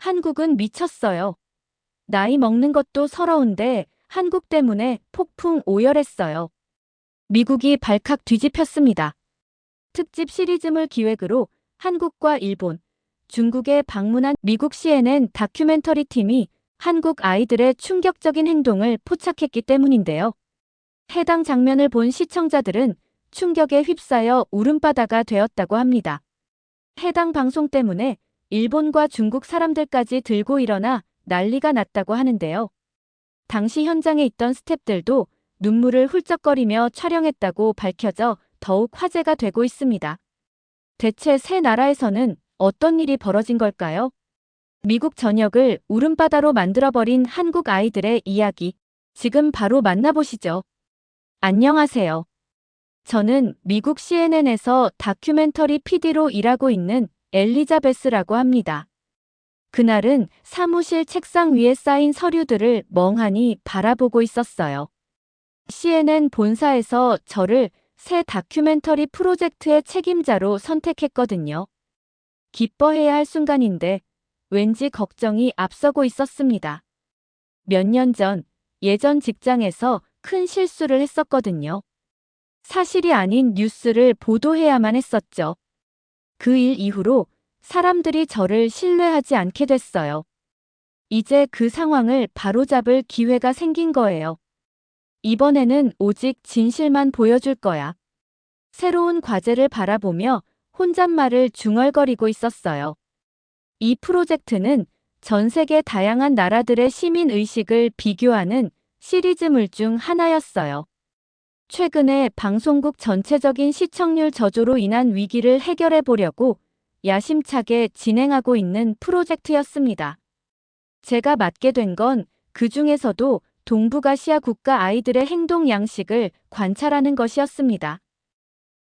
한국은 미쳤어요. 나이 먹는 것도 서러운데 한국 때문에 폭풍 오열했어요. 미국이 발칵 뒤집혔습니다. 특집 시리즈물 기획으로 한국과 일본, 중국에 방문한 미국 CNN 다큐멘터리 팀이 한국 아이들의 충격적인 행동을 포착했기 때문인데요. 해당 장면을 본 시청자들은 충격에 휩싸여 울음바다가 되었다고 합니다. 해당 방송 때문에 일본과 중국 사람들까지 들고 일어나 난리가 났다고 하는데요. 당시 현장에 있던 스태프들도 눈물을 훌쩍거리며 촬영했다고 밝혀져 더욱 화제가 되고 있습니다. 대체 세 나라에서는 어떤 일이 벌어진 걸까요? 미국 전역을 울음바다로 만들어버린 한국 아이들의 이야기. 지금 바로 만나보시죠. 안녕하세요. 저는 미국 CNN에서 다큐멘터리 PD로 일하고 있는 엘리자베스라고 합니다. 그날은 사무실 책상 위에 쌓인 서류들을 멍하니 바라보고 있었어요. CNN 본사에서 저를 새 다큐멘터리 프로젝트의 책임자로 선택했거든요. 기뻐해야 할 순간인데 왠지 걱정이 앞서고 있었습니다. 몇 년 전 예전 직장에서 큰 실수를 했었거든요. 사실이 아닌 뉴스를 보도해야만 했었죠. 그 일 이후로 사람들이 저를 신뢰하지 않게 됐어요. 이제 그 상황을 바로잡을 기회가 생긴 거예요. 이번에는 오직 진실만 보여줄 거야. 새로운 과제를 바라보며 혼잣말을 중얼거리고 있었어요. 이 프로젝트는 전 세계 다양한 나라들의 시민 의식을 비교하는 시리즈물 중 하나였어요. 최근에 방송국 전체적인 시청률 저조로 인한 위기를 해결해 보려고 야심차게 진행하고 있는 프로젝트였습니다. 제가 맡게 된 건 그 중에서도 동북아시아 국가 아이들의 행동 양식을 관찰하는 것이었습니다.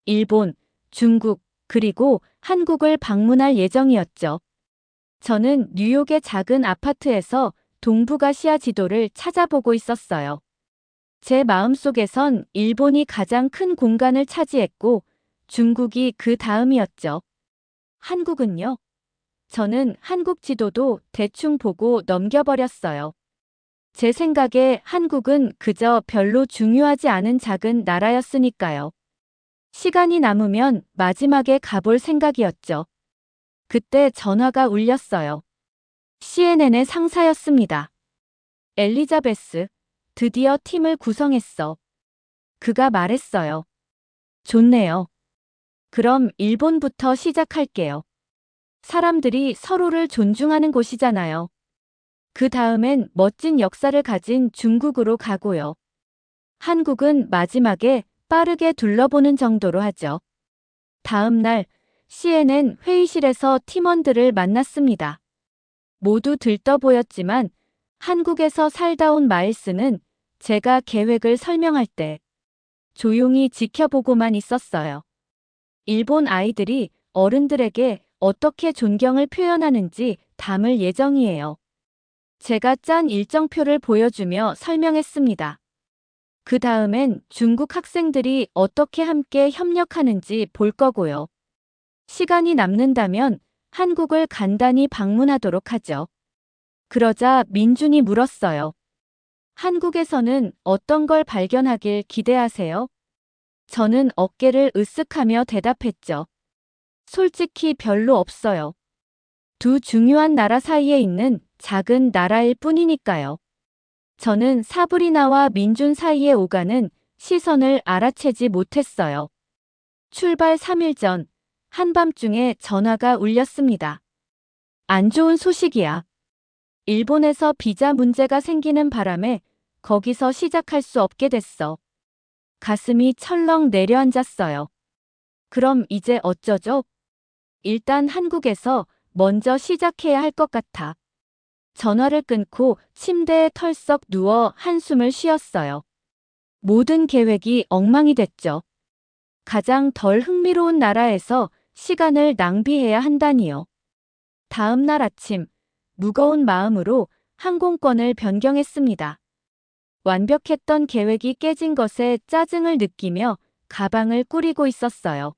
일본, 중국, 그리고 한국을 방문할 예정이었죠. 저는 뉴욕의 작은 아파트에서 동북아시아 지도를 찾아보고 있었어요. 제 마음속에선 일본이 가장 큰 공간을 차지했고 중국이 그 다음이었죠. 한국은요? 저는 한국 지도도 대충 보고 넘겨버렸어요. 제 생각에 한국은 그저 별로 중요하지 않은 작은 나라였으니까요. 시간이 남으면 마지막에 가볼 생각이었죠. 그때 전화가 울렸어요. CNN의 상사였습니다. 엘리자베스, 드디어 팀을 구성했어. 그가 말했어요. 좋네요. 그럼 일본부터 시작할게요. 사람들이 서로를 존중하는 곳이잖아요. 그 다음엔 멋진 역사를 가진 중국으로 가고요. 한국은 마지막에 빠르게 둘러보는 정도로 하죠. 다음 날 CNN 회의실에서 팀원들을 만났습니다. 모두 들떠 보였지만 한국에서 살다 온 마일스는 제가 계획을 설명할 때 조용히 지켜보고만 있었어요. 일본 아이들이 어른들에게 어떻게 존경을 표현하는지 담을 예정이에요. 제가 짠 일정표를 보여주며 설명했습니다. 그 다음엔 중국 학생들이 어떻게 함께 협력하는지 볼 거고요. 시간이 남는다면 한국을 간단히 방문하도록 하죠. 그러자 민준이 물었어요. 한국에서는 어떤 걸 발견하길 기대하세요? 저는 어깨를 으쓱하며 대답했죠. 솔직히 별로 없어요. 두 중요한 나라 사이에 있는 작은 나라일 뿐이니까요. 저는 사브리나와 민준 사이에 오가는 시선을 알아채지 못했어요. 출발 3일 전 한밤중에 전화가 울렸습니다. 안 좋은 소식이야. 일본에서 비자 문제가 생기는 바람에 거기서 시작할 수 없게 됐어. 가슴이 철렁 내려앉았어요. 그럼 이제 어쩌죠? 일단 한국에서 먼저 시작해야 할 것 같아. 전화를 끊고 침대에 털썩 누워 한숨을 쉬었어요. 모든 계획이 엉망이 됐죠. 가장 덜 흥미로운 나라에서 시간을 낭비해야 한다니요. 다음 날 아침, 무거운 마음으로 항공권을 변경했습니다. 완벽했던 계획이 깨진 것에 짜증을 느끼며 가방을 꾸리고 있었어요.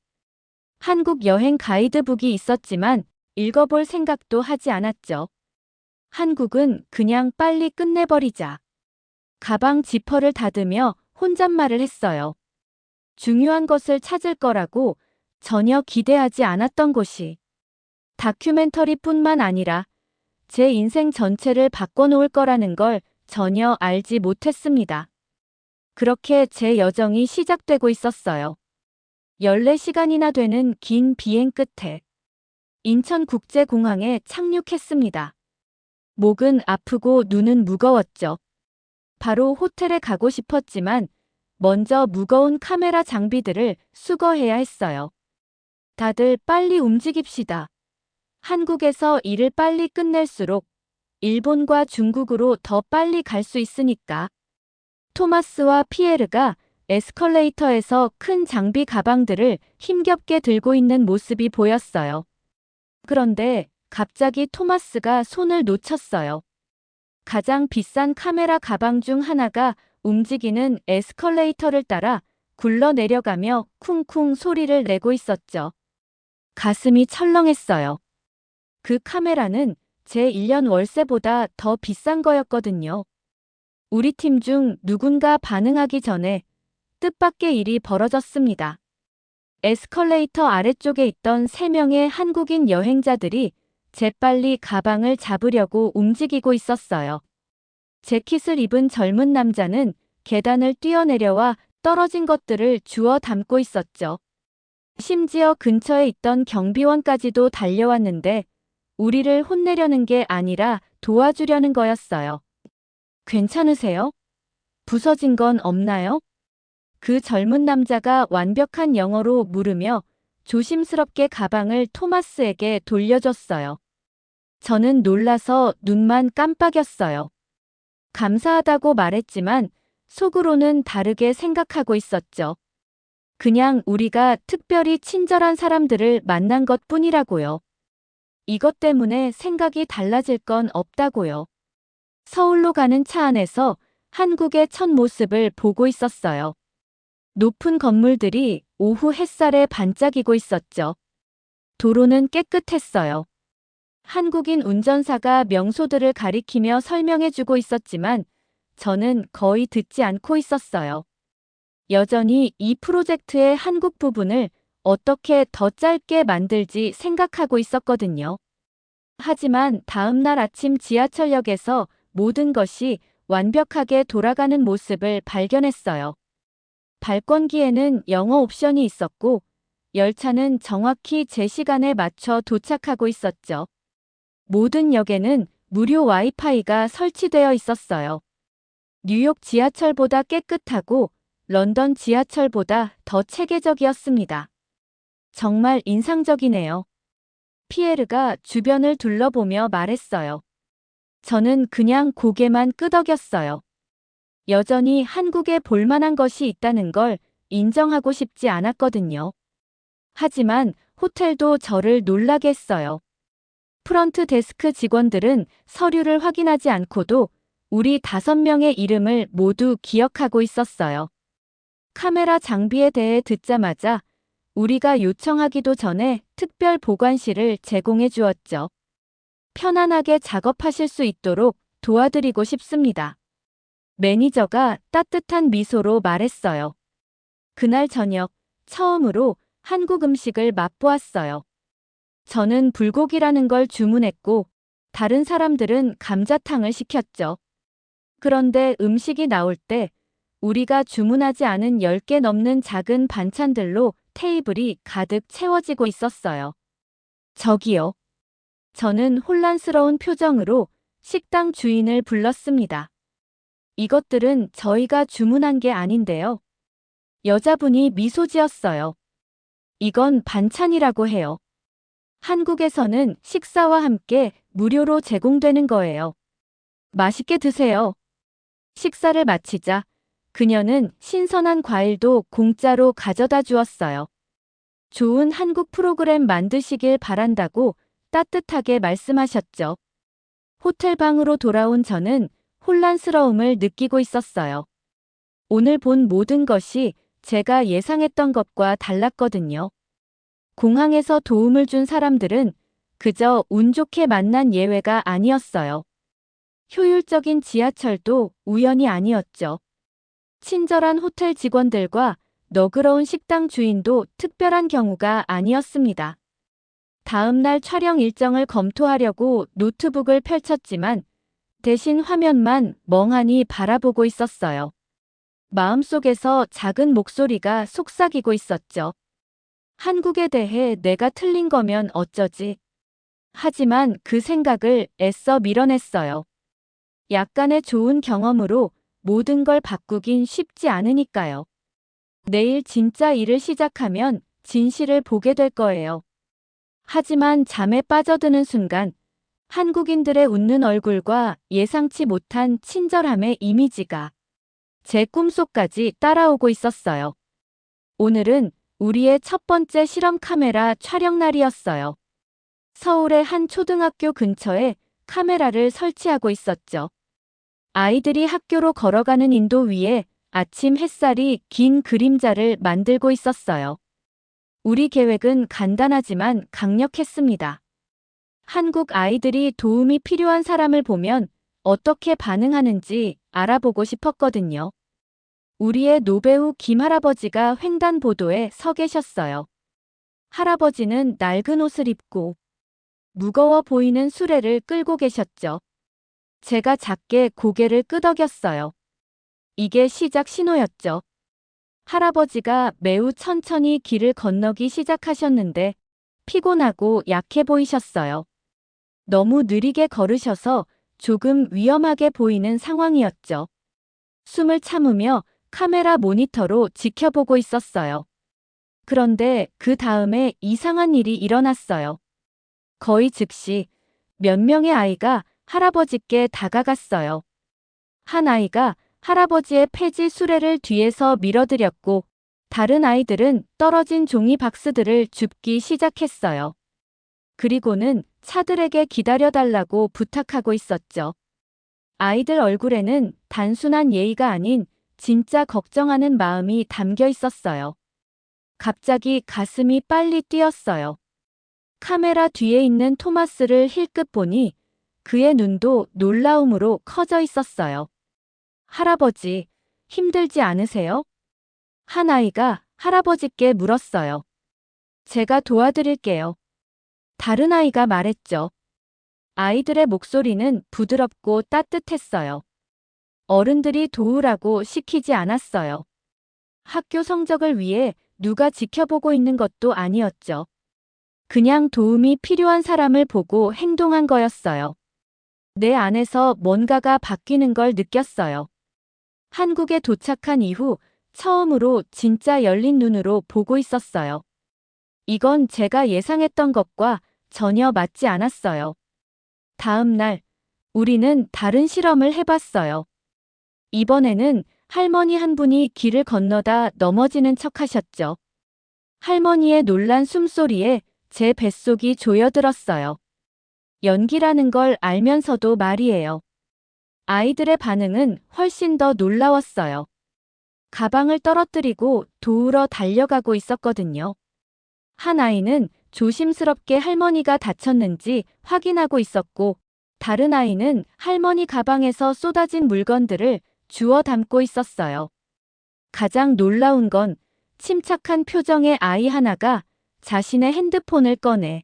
한국 여행 가이드북이 있었지만 읽어볼 생각도 하지 않았죠. 한국은 그냥 빨리 끝내버리자. 가방 지퍼를 닫으며 혼잣말을 했어요. 중요한 것을 찾을 거라고 전혀 기대하지 않았던 곳이 다큐멘터리뿐만 아니라 제 인생 전체를 바꿔놓을 거라는 걸 전혀 알지 못했습니다. 그렇게 제 여정이 시작되고 있었어요. 14시간이나 되는 긴 비행 끝에 인천국제공항에 착륙했습니다. 목은 아프고 눈은 무거웠죠. 바로 호텔에 가고 싶었지만 먼저 무거운 카메라 장비들을 수거해야 했어요. 다들 빨리 움직입시다. 한국에서 일을 빨리 끝낼수록 일본과 중국으로 더 빨리 갈 수 있으니까. 토마스와 피에르가 에스컬레이터에서 큰 장비 가방들을 힘겹게 들고 있는 모습이 보였어요. 그런데 갑자기 토마스가 손을 놓쳤어요. 가장 비싼 카메라 가방 중 하나가 움직이는 에스컬레이터를 따라 굴러 내려가며 쿵쿵 소리를 내고 있었죠. 가슴이 철렁했어요. 그 카메라는 제 1년 월세보다 더 비싼 거였거든요. 우리 팀 중 누군가 반응하기 전에 뜻밖의 일이 벌어졌습니다. 에스컬레이터 아래쪽에 있던 3명의 한국인 여행자들이 재빨리 가방을 잡으려고 움직이고 있었어요. 재킷을 입은 젊은 남자는 계단을 뛰어내려와 떨어진 것들을 주워 담고 있었죠. 심지어 근처에 있던 경비원까지도 달려왔는데 우리를 혼내려는 게 아니라 도와주려는 거였어요. 괜찮으세요? 부서진 건 없나요? 그 젊은 남자가 완벽한 영어로 물으며 조심스럽게 가방을 토마스에게 돌려줬어요. 저는 놀라서 눈만 깜빡였어요. 감사하다고 말했지만 속으로는 다르게 생각하고 있었죠. 그냥 우리가 특별히 친절한 사람들을 만난 것뿐이라고요. 이것 때문에 생각이 달라질 건 없다고요. 서울로 가는 차 안에서 한국의 첫 모습을 보고 있었어요. 높은 건물들이 오후 햇살에 반짝이고 있었죠. 도로는 깨끗했어요. 한국인 운전사가 명소들을 가리키며 설명해주고 있었지만 저는 거의 듣지 않고 있었어요. 여전히 이 프로젝트의 한국 부분을 어떻게 더 짧게 만들지 생각하고 있었거든요. 하지만 다음 날 아침 지하철역에서 모든 것이 완벽하게 돌아가는 모습을 발견했어요. 발권기에는 영어 옵션이 있었고 열차는 정확히 제 시간에 맞춰 도착하고 있었죠. 모든 역에는 무료 와이파이가 설치되어 있었어요. 뉴욕 지하철보다 깨끗하고 런던 지하철보다 더 체계적이었습니다. 정말 인상적이네요. 피에르가 주변을 둘러보며 말했어요. 저는 그냥 고개만 끄덕였어요. 여전히 한국에 볼만한 것이 있다는 걸 인정하고 싶지 않았거든요. 하지만 호텔도 저를 놀라게 했어요. 프런트 데스크 직원들은 서류를 확인하지 않고도 우리 5명의 이름을 모두 기억하고 있었어요. 카메라 장비에 대해 듣자마자 우리가 요청하기도 전에 특별 보관실을 제공해 주었죠. 편안하게 작업하실 수 있도록 도와드리고 싶습니다. 매니저가 따뜻한 미소로 말했어요. 그날 저녁 처음으로 한국 음식을 맛보았어요. 저는 불고기라는 걸 주문했고 다른 사람들은 감자탕을 시켰죠. 그런데 음식이 나올 때 우리가 주문하지 않은 10개 넘는 작은 반찬들로 테이블이 가득 채워지고 있었어요. 저기요. 저는 혼란스러운 표정으로 식당 주인을 불렀습니다. 이것들은 저희가 주문한 게 아닌데요. 여자분이 미소 지었어요. 이건 반찬이라고 해요. 한국에서는 식사와 함께 무료로 제공되는 거예요. 맛있게 드세요. 식사를 마치자 그녀는 신선한 과일도 공짜로 가져다 주었어요. 좋은 한국 프로그램 만드시길 바란다고 따뜻하게 말씀하셨죠. 호텔 방으로 돌아온 저는 혼란스러움을 느끼고 있었어요. 오늘 본 모든 것이 제가 예상했던 것과 달랐거든요. 공항에서 도움을 준 사람들은 그저 운 좋게 만난 예외가 아니었어요. 효율적인 지하철도 우연이 아니었죠. 친절한 호텔 직원들과 너그러운 식당 주인도 특별한 경우가 아니었습니다. 다음 날 촬영 일정을 검토하려고 노트북을 펼쳤지만 대신 화면만 멍하니 바라보고 있었어요. 마음속에서 작은 목소리가 속삭이고 있었죠. 한국에 대해 내가 틀린 거면 어쩌지? 하지만 그 생각을 애써 밀어냈어요. 약간의 좋은 경험으로 모든 걸 바꾸긴 쉽지 않으니까요. 내일 진짜 일을 시작하면 진실을 보게 될 거예요. 하지만 잠에 빠져드는 순간 한국인들의 웃는 얼굴과 예상치 못한 친절함의 이미지가 제 꿈속까지 따라오고 있었어요. 오늘은 우리의 첫 번째 실험 카메라 촬영 날이었어요. 서울의 한 초등학교 근처에 카메라를 설치하고 있었죠. 아이들이 학교로 걸어가는 인도 위에 아침 햇살이 긴 그림자를 만들고 있었어요. 우리 계획은 간단하지만 강력했습니다. 한국 아이들이 도움이 필요한 사람을 보면 어떻게 반응하는지 알아보고 싶었거든요. 우리의 노배우 김할아버지가 횡단보도에 서 계셨어요. 할아버지는 낡은 옷을 입고 무거워 보이는 수레를 끌고 계셨죠. 제가 작게 고개를 끄덕였어요. 이게 시작 신호였죠. 할아버지가 매우 천천히 길을 건너기 시작하셨는데 피곤하고 약해 보이셨어요. 너무 느리게 걸으셔서 조금 위험하게 보이는 상황이었죠. 숨을 참으며 카메라 모니터로 지켜보고 있었어요. 그런데 그 다음에 이상한 일이 일어났어요. 거의 즉시 몇 명의 아이가 할아버지께 다가갔어요. 한 아이가 할아버지의 폐지 수레를 뒤에서 밀어들였고 다른 아이들은 떨어진 종이 박스들을 줍기 시작했어요. 그리고는 차들에게 기다려달라고 부탁하고 있었죠. 아이들 얼굴에는 단순한 예의가 아닌 진짜 걱정하는 마음이 담겨 있었어요. 갑자기 가슴이 빨리 뛰었어요. 카메라 뒤에 있는 토마스를 힐끗 보니 그의 눈도 놀라움으로 커져 있었어요. 할아버지, 힘들지 않으세요? 한 아이가 할아버지께 물었어요. 제가 도와드릴게요. 다른 아이가 말했죠. 아이들의 목소리는 부드럽고 따뜻했어요. 어른들이 도우라고 시키지 않았어요. 학교 성적을 위해 누가 지켜보고 있는 것도 아니었죠. 그냥 도움이 필요한 사람을 보고 행동한 거였어요. 내 안에서 뭔가가 바뀌는 걸 느꼈어요. 한국에 도착한 이후 처음으로 진짜 열린 눈으로 보고 있었어요. 이건 제가 예상했던 것과 전혀 맞지 않았어요. 다음 날, 우리는 다른 실험을 해봤어요. 이번에는 할머니 한 분이 길을 건너다 넘어지는 척 하셨죠. 할머니의 놀란 숨소리에 제 뱃속이 조여들었어요. 연기라는 걸 알면서도 말이에요. 아이들의 반응은 훨씬 더 놀라웠어요. 가방을 떨어뜨리고 도우러 달려가고 있었거든요. 한 아이는 조심스럽게 할머니가 다쳤는지 확인하고 있었고, 다른 아이는 할머니 가방에서 쏟아진 물건들을 주워 담고 있었어요. 가장 놀라운 건 침착한 표정의 아이 하나가 자신의 핸드폰을 꺼내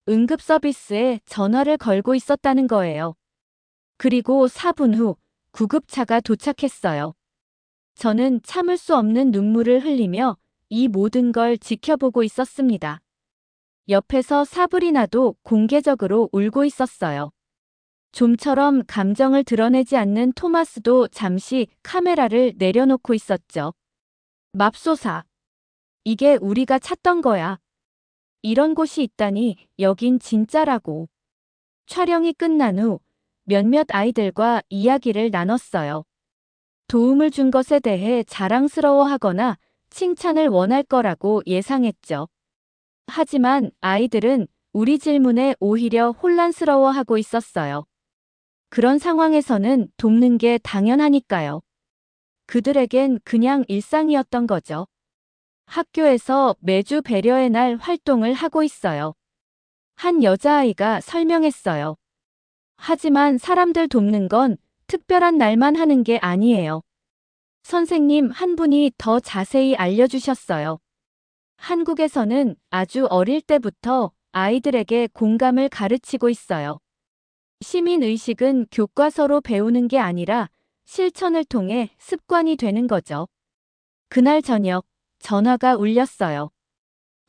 응급 서비스에 전화를 걸고 있었다는 거예요. 그리고 4분 후 구급차가 도착했어요. 저는 참을 수 없는 눈물을 흘리며 이 모든 걸 지켜보고 있었습니다. 옆에서 사브리나도 공개적으로 울고 있었어요. 좀처럼 감정을 드러내지 않는 토마스도 잠시 카메라를 내려놓고 있었죠. 맙소사. 이게 우리가 찾던 거야. 이런 곳이 있다니 여긴 진짜라고. 촬영이 끝난 후 몇몇 아이들과 이야기를 나눴어요. 도움을 준 것에 대해 자랑스러워하거나 칭찬을 원할 거라고 예상했죠. 하지만 아이들은 우리 질문에 오히려 혼란스러워하고 있었어요. 그런 상황에서는 돕는 게 당연하니까요. 그들에겐 그냥 일상이었던 거죠. 학교에서 매주 배려의 날 활동을 하고 있어요. 한 여자아이가 설명했어요. 하지만 사람들 돕는 건 특별한 날만 하는 게 아니에요. 선생님 한 분이 더 자세히 알려주셨어요. 한국에서는 아주 어릴 때부터 아이들에게 공감을 가르치고 있어요. 시민의식은 교과서로 배우는 게 아니라 실천을 통해 습관이 되는 거죠. 그날 저녁, 전화가 울렸어요.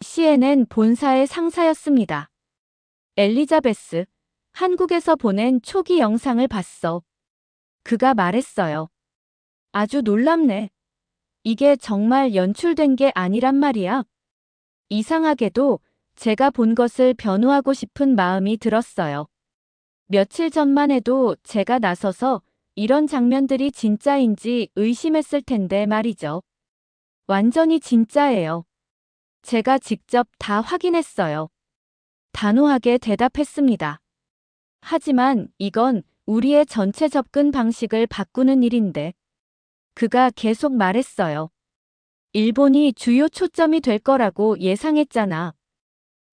CNN 본사의 상사였습니다. 엘리자베스, 한국에서 보낸 초기 영상을 봤어. 그가 말했어요. 아주 놀랍네. 이게 정말 연출된 게 아니란 말이야. 이상하게도 제가 본 것을 변호하고 싶은 마음이 들었어요. 며칠 전만 해도 제가 나서서 이런 장면들이 진짜인지 의심했을 텐데 말이죠. 완전히 진짜예요. 제가 직접 다 확인했어요. 단호하게 대답했습니다. 하지만 이건 우리의 전체 접근 방식을 바꾸는 일인데. 그가 계속 말했어요. 일본이 주요 초점이 될 거라고 예상했잖아.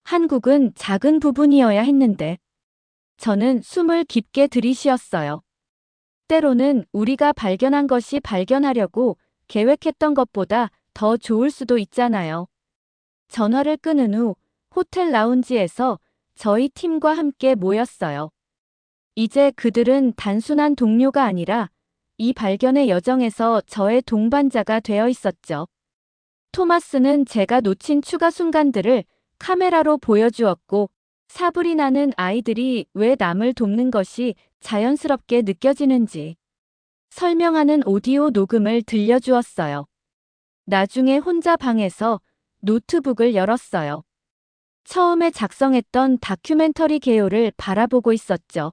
한국은 작은 부분이어야 했는데. 저는 숨을 깊게 들이쉬었어요. 때로는 우리가 발견한 것이 발견하려고 계획했던 것보다 더 좋을 수도 있잖아요. 전화를 끊은 후 호텔 라운지에서 저희 팀과 함께 모였어요. 이제 그들은 단순한 동료가 아니라 이 발견의 여정에서 저의 동반자가 되어 있었죠. 토마스는 제가 놓친 추가 순간들을 카메라로 보여주었고, 사불이 나는 아이들이 왜 남을 돕는 것이 자연스럽게 느껴지는지 설명하는 오디오 녹음을 들려주었어요. 나중에 혼자 방에서 노트북을 열었어요. 처음에 작성했던 다큐멘터리 개요를 바라보고 있었죠.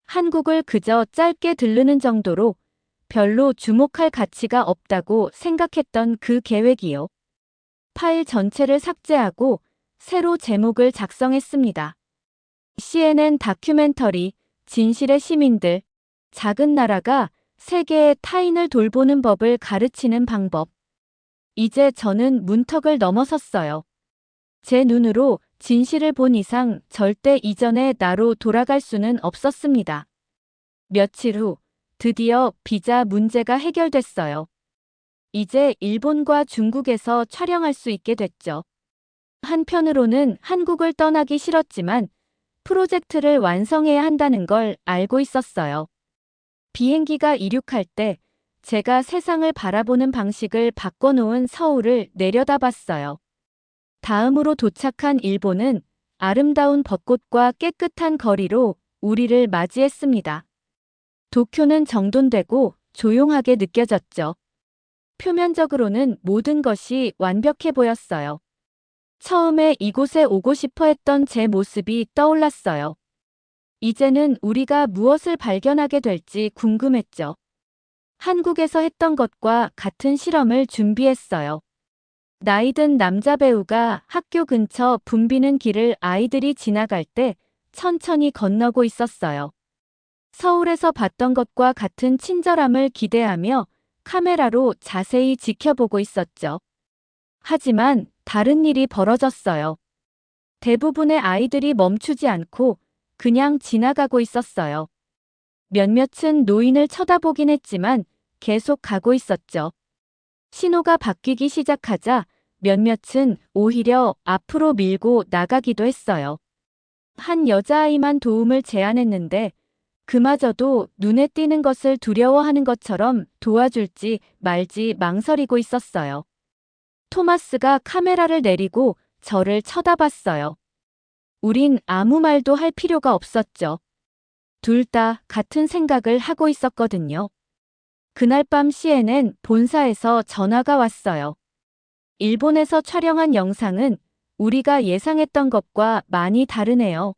한국을 그저 짧게 들르는 정도로 별로 주목할 가치가 없다고 생각했던 그 계획이요. 파일 전체를 삭제하고 새로 제목을 작성했습니다. CNN 다큐멘터리, 진실의 시민들, 작은 나라가 세계의 타인을 돌보는 법을 가르치는 방법. 이제 저는 문턱을 넘어섰어요. 제 눈으로 진실을 본 이상 절대 이전의 나로 돌아갈 수는 없었습니다. 며칠 후 드디어 비자 문제가 해결됐어요. 이제 일본과 중국에서 촬영할 수 있게 됐죠. 한편으로는 한국을 떠나기 싫었지만 프로젝트를 완성해야 한다는 걸 알고 있었어요. 비행기가 이륙할 때 제가 세상을 바라보는 방식을 바꿔놓은 서울을 내려다봤어요. 다음으로 도착한 일본은 아름다운 벚꽃과 깨끗한 거리로 우리를 맞이했습니다. 도쿄는 정돈되고 조용하게 느껴졌죠. 표면적으로는 모든 것이 완벽해 보였어요. 처음에 이곳에 오고 싶어 했던 제 모습이 떠올랐어요. 이제는 우리가 무엇을 발견하게 될지 궁금했죠. 한국에서 했던 것과 같은 실험을 준비했어요. 나이든 남자 배우가 학교 근처 붐비는 길을 아이들이 지나갈 때 천천히 건너고 있었어요. 서울에서 봤던 것과 같은 친절함을 기대하며 카메라로 자세히 지켜보고 있었죠. 하지만 다른 일이 벌어졌어요. 대부분의 아이들이 멈추지 않고 그냥 지나가고 있었어요. 몇몇은 노인을 쳐다보긴 했지만 계속 가고 있었죠. 신호가 바뀌기 시작하자 몇몇은 오히려 앞으로 밀고 나가기도 했어요. 한 여자아이만 도움을 제안했는데 그마저도 눈에 띄는 것을 두려워하는 것처럼 도와줄지 말지 망설이고 있었어요. 토마스가 카메라를 내리고 저를 쳐다봤어요. 우린 아무 말도 할 필요가 없었죠. 둘 다 같은 생각을 하고 있었거든요. 그날 밤 CNN 본사에서 전화가 왔어요. 일본에서 촬영한 영상은 우리가 예상했던 것과 많이 다르네요.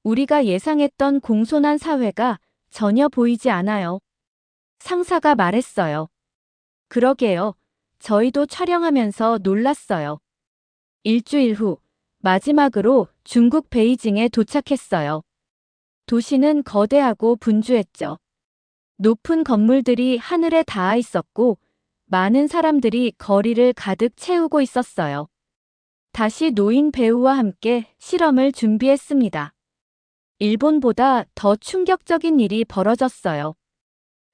우리가 예상했던 공손한 사회가 전혀 보이지 않아요. 상사가 말했어요. 그러게요. 저희도 촬영하면서 놀랐어요. 일주일 후 마지막으로 중국 베이징에 도착했어요. 도시는 거대하고 분주했죠. 높은 건물들이 하늘에 닿아 있었고 많은 사람들이 거리를 가득 채우고 있었어요. 다시 노인 배우와 함께 실험을 준비했습니다. 일본보다 더 충격적인 일이 벌어졌어요.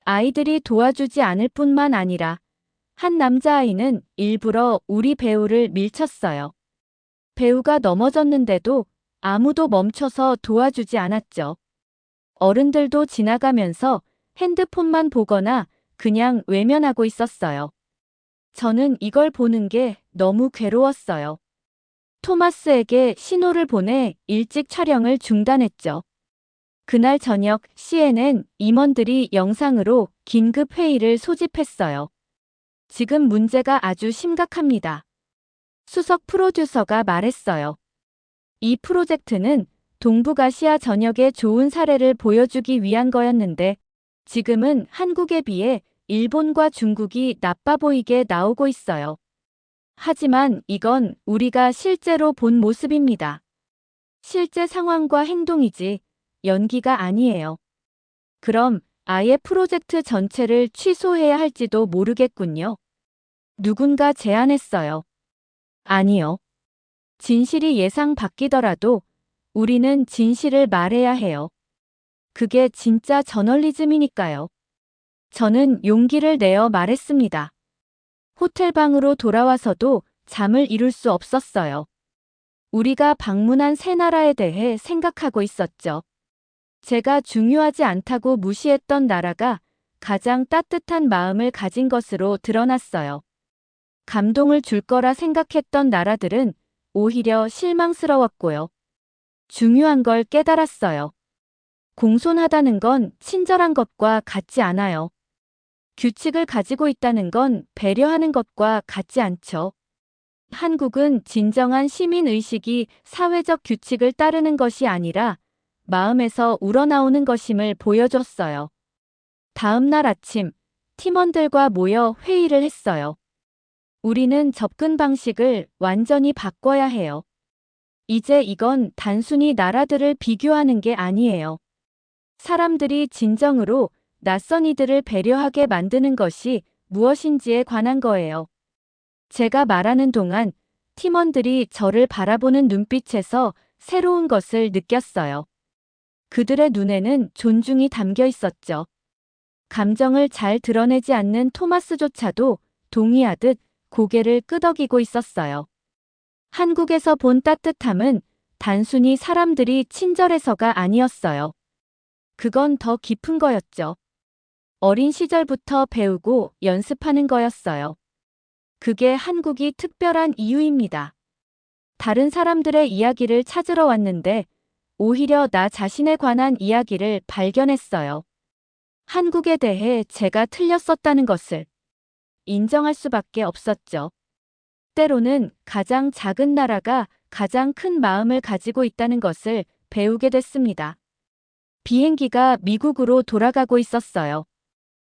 아이들이 도와주지 않을 뿐만 아니라 한 남자아이는 일부러 우리 배우를 밀쳤어요. 배우가 넘어졌는데도 아무도 멈춰서 도와주지 않았죠. 어른들도 지나가면서 핸드폰만 보거나 그냥 외면하고 있었어요. 저는 이걸 보는 게 너무 괴로웠어요. 토마스에게 신호를 보내 일찍 촬영을 중단했죠. 그날 저녁 CNN 임원들이 영상으로 긴급 회의를 소집했어요. 지금 문제가 아주 심각합니다. 수석 프로듀서가 말했어요. 이 프로젝트는 동북아시아 전역의 좋은 사례를 보여주기 위한 거였는데 지금은 한국에 비해 일본과 중국이 나빠 보이게 나오고 있어요. 하지만 이건 우리가 실제로 본 모습입니다. 실제 상황과 행동이지 연기가 아니에요. 그럼 아예 프로젝트 전체를 취소해야 할지도 모르겠군요. 누군가 제안했어요. 아니요. 진실이 예상 바뀌더라도 우리는 진실을 말해야 해요. 그게 진짜 저널리즘이니까요. 저는 용기를 내어 말했습니다. 호텔 방으로 돌아와서도 잠을 이룰 수 없었어요. 우리가 방문한 세 나라에 대해 생각하고 있었죠. 제가 중요하지 않다고 무시했던 나라가 가장 따뜻한 마음을 가진 것으로 드러났어요. 감동을 줄 거라 생각했던 나라들은 오히려 실망스러웠고요. 중요한 걸 깨달았어요. 공손하다는 건 친절한 것과 같지 않아요. 규칙을 가지고 있다는 건 배려하는 것과 같지 않죠. 한국은 진정한 시민의식이 사회적 규칙을 따르는 것이 아니라 마음에서 우러나오는 것임을 보여줬어요. 다음 날 아침, 팀원들과 모여 회의를 했어요. 우리는 접근 방식을 완전히 바꿔야 해요. 이제 이건 단순히 나라들을 비교하는 게 아니에요. 사람들이 진정으로 낯선 이들을 배려하게 만드는 것이 무엇인지에 관한 거예요. 제가 말하는 동안 팀원들이 저를 바라보는 눈빛에서 새로운 것을 느꼈어요. 그들의 눈에는 존중이 담겨 있었죠. 감정을 잘 드러내지 않는 토마스조차도 동의하듯 고개를 끄덕이고 있었어요. 한국에서 본 따뜻함은 단순히 사람들이 친절해서가 아니었어요. 그건 더 깊은 거였죠. 어린 시절부터 배우고 연습하는 거였어요. 그게 한국이 특별한 이유입니다. 다른 사람들의 이야기를 찾으러 왔는데 오히려 나 자신에 관한 이야기를 발견했어요. 한국에 대해 제가 틀렸었다는 것을 인정할 수밖에 없었죠. 때로는 가장 작은 나라가 가장 큰 마음을 가지고 있다는 것을 배우게 됐습니다. 비행기가 미국으로 돌아가고 있었어요.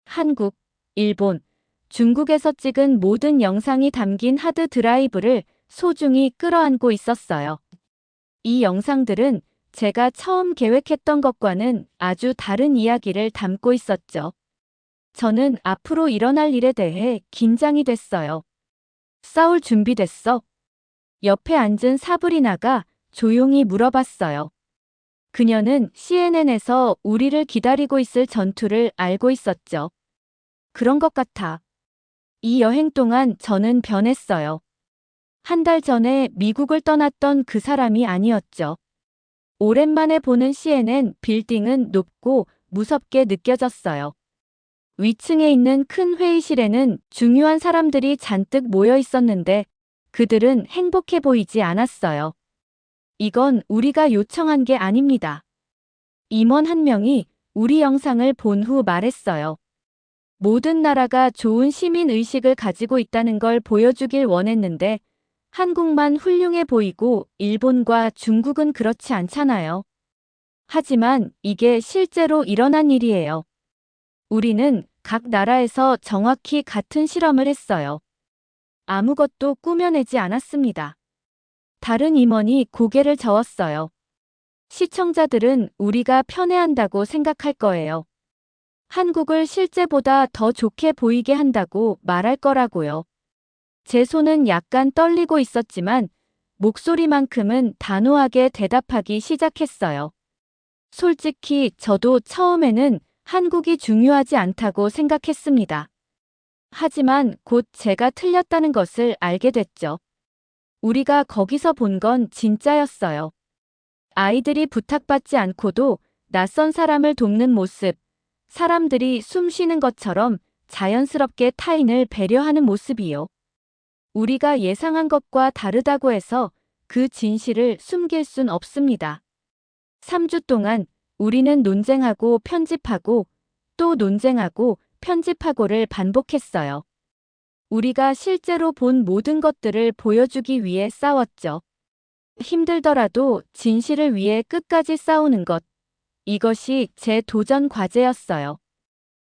한국, 일본, 중국에서 찍은 모든 영상이 담긴 하드 드라이브를 소중히 끌어안고 있었어요. 이 영상들은 제가 처음 계획했던 것과는 아주 다른 이야기를 담고 있었죠. 저는 앞으로 일어날 일에 대해 긴장이 됐어요. 싸울 준비됐어? 옆에 앉은 사브리나가 조용히 물어봤어요. 그녀는 CNN에서 우리를 기다리고 있을 전투를 알고 있었죠. 그런 것 같아. 이 여행 동안 저는 변했어요. 한 달 전에 미국을 떠났던 그 사람이 아니었죠. 오랜만에 보는 CNN 빌딩은 높고 무섭게 느껴졌어요. 위층에 있는 큰 회의실에는 중요한 사람들이 잔뜩 모여 있었는데 그들은 행복해 보이지 않았어요. 이건 우리가 요청한 게 아닙니다. 임원 한 명이 우리 영상을 본 후 말했어요. 모든 나라가 좋은 시민 의식을 가지고 있다는 걸 보여주길 원했는데 한국만 훌륭해 보이고 일본과 중국은 그렇지 않잖아요. 하지만 이게 실제로 일어난 일이에요. 우리는 각 나라에서 정확히 같은 실험을 했어요. 아무것도 꾸며내지 않았습니다. 다른 임원이 고개를 저었어요. 시청자들은 우리가 편애한다고 생각할 거예요. 한국을 실제보다 더 좋게 보이게 한다고 말할 거라고요. 제 손은 약간 떨리고 있었지만 목소리만큼은 단호하게 대답하기 시작했어요. 솔직히 저도 처음에는 한국이 중요하지 않다고 생각했습니다. 하지만 곧 제가 틀렸다는 것을 알게 됐죠. 우리가 거기서 본 건 진짜였어요. 아이들이 부탁받지 않고도 낯선 사람을 돕는 모습, 사람들이 숨 쉬는 것처럼 자연스럽게 타인을 배려하는 모습이요. 우리가 예상한 것과 다르다고 해서 그 진실을 숨길 순 없습니다. 3주 동안 우리는 논쟁하고 편집하고 또 논쟁하고 편집하고를 반복했어요. 우리가 실제로 본 모든 것들을 보여주기 위해 싸웠죠. 힘들더라도 진실을 위해 끝까지 싸우는 것. 이것이 제 도전 과제였어요.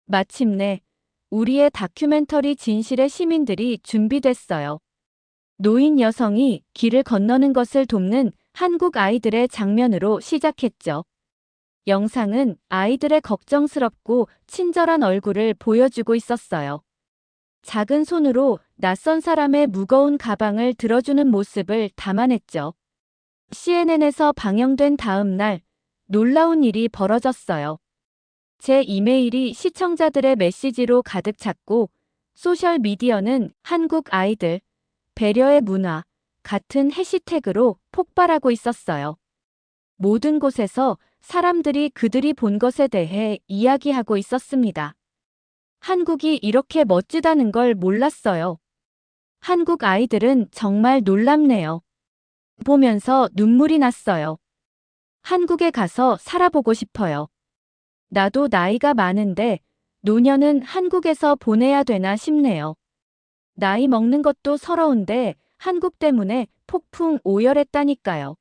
마침내 우리의 다큐멘터리 진실의 시민들이 준비됐어요. 노인 여성이 길을 건너는 것을 돕는 한국 아이들의 장면으로 시작했죠. 영상은 아이들의 걱정스럽고 친절한 얼굴을 보여주고 있었어요. 작은 손으로 낯선 사람의 무거운 가방을 들어주는 모습을 담아냈죠. CNN에서 방영된 다음 날 놀라운 일이 벌어졌어요. 제 이메일이 시청자들의 메시지로 가득 찼고 소셜미디어는 한국 아이들, 배려의 문화 같은 해시태그로 폭발하고 있었어요. 모든 곳에서 사람들이 그들이 본 것에 대해 이야기하고 있었습니다. 한국이 이렇게 멋지다는 걸 몰랐어요. 한국 아이들은 정말 놀랍네요. 보면서 눈물이 났어요. 한국에 가서 살아보고 싶어요. 나도 나이가 많은데 노년은 한국에서 보내야 되나 싶네요. 나이 먹는 것도 서러운데 한국 때문에 폭풍 오열했다니까요.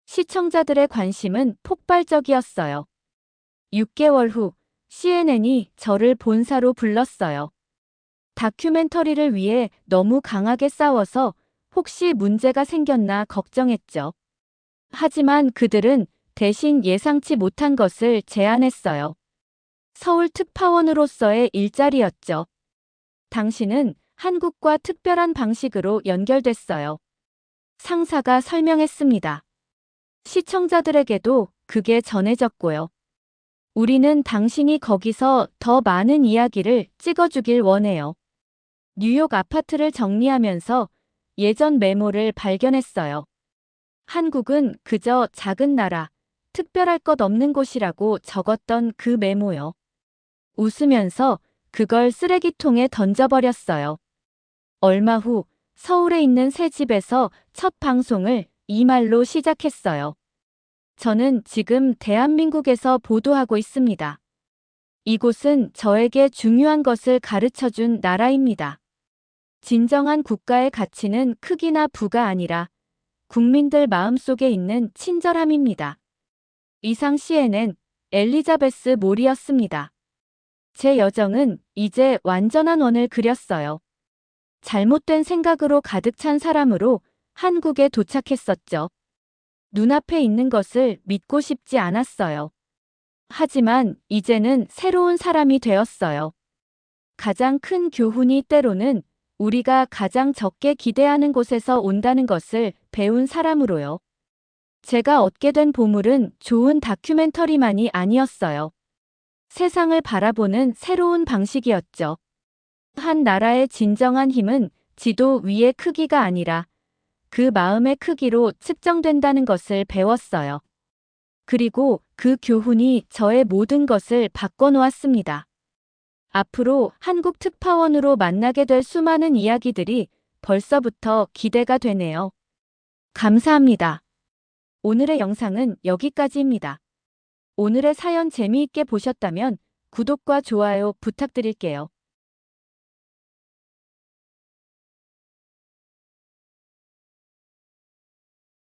시청자들의 관심은 폭발적이었어요. 6개월 후 CNN이 저를 본사로 불렀어요. 다큐멘터리를 위해 너무 강하게 싸워서 혹시 문제가 생겼나 걱정했죠. 하지만 그들은 대신 예상치 못한 것을 제안했어요. 서울 특파원으로서의 일자리였죠. 당신은 한국과 특별한 방식으로 연결됐어요. 상사가 설명했습니다. 시청자들에게도 그게 전해졌고요. 우리는 당신이 거기서 더 많은 이야기를 찍어주길 원해요. 뉴욕 아파트를 정리하면서 예전 메모를 발견했어요. 한국은 그저 작은 나라, 특별할 것 없는 곳이라고 적었던 그 메모요. 웃으면서 그걸 쓰레기통에 던져버렸어요. 얼마 후 서울에 있는 새 집에서 첫 방송을 이 말로 시작했어요. 저는 지금 대한민국에서 보도하고 있습니다. 이곳은 저에게 중요한 것을 가르쳐준 나라입니다. 진정한 국가의 가치는 크기나 부가 아니라 국민들 마음속에 있는 친절함입니다. 이상 CNN 엘리자베스 몰이었습니다. 제 여정은 이제 완전한 원을 그렸어요. 잘못된 생각으로 가득 찬 사람으로 한국에 도착했었죠. 눈앞에 있는 것을 믿고 싶지 않았어요. 하지만 이제는 새로운 사람이 되었어요. 가장 큰 교훈이 때로는 우리가 가장 적게 기대하는 곳에서 온다는 것을 배운 사람으로요. 제가 얻게 된 보물은 좋은 다큐멘터리만이 아니었어요. 세상을 바라보는 새로운 방식이었죠. 한 나라의 진정한 힘은 지도 위의 크기가 아니라 그 마음의 크기로 측정된다는 것을 배웠어요. 그리고 그 교훈이 저의 모든 것을 바꿔놓았습니다. 앞으로 한국 특파원으로 만나게 될 수많은 이야기들이 벌써부터 기대가 되네요. 감사합니다. 오늘의 영상은 여기까지입니다. 오늘의 사연 재미있게 보셨다면 구독과 좋아요 부탁드릴게요.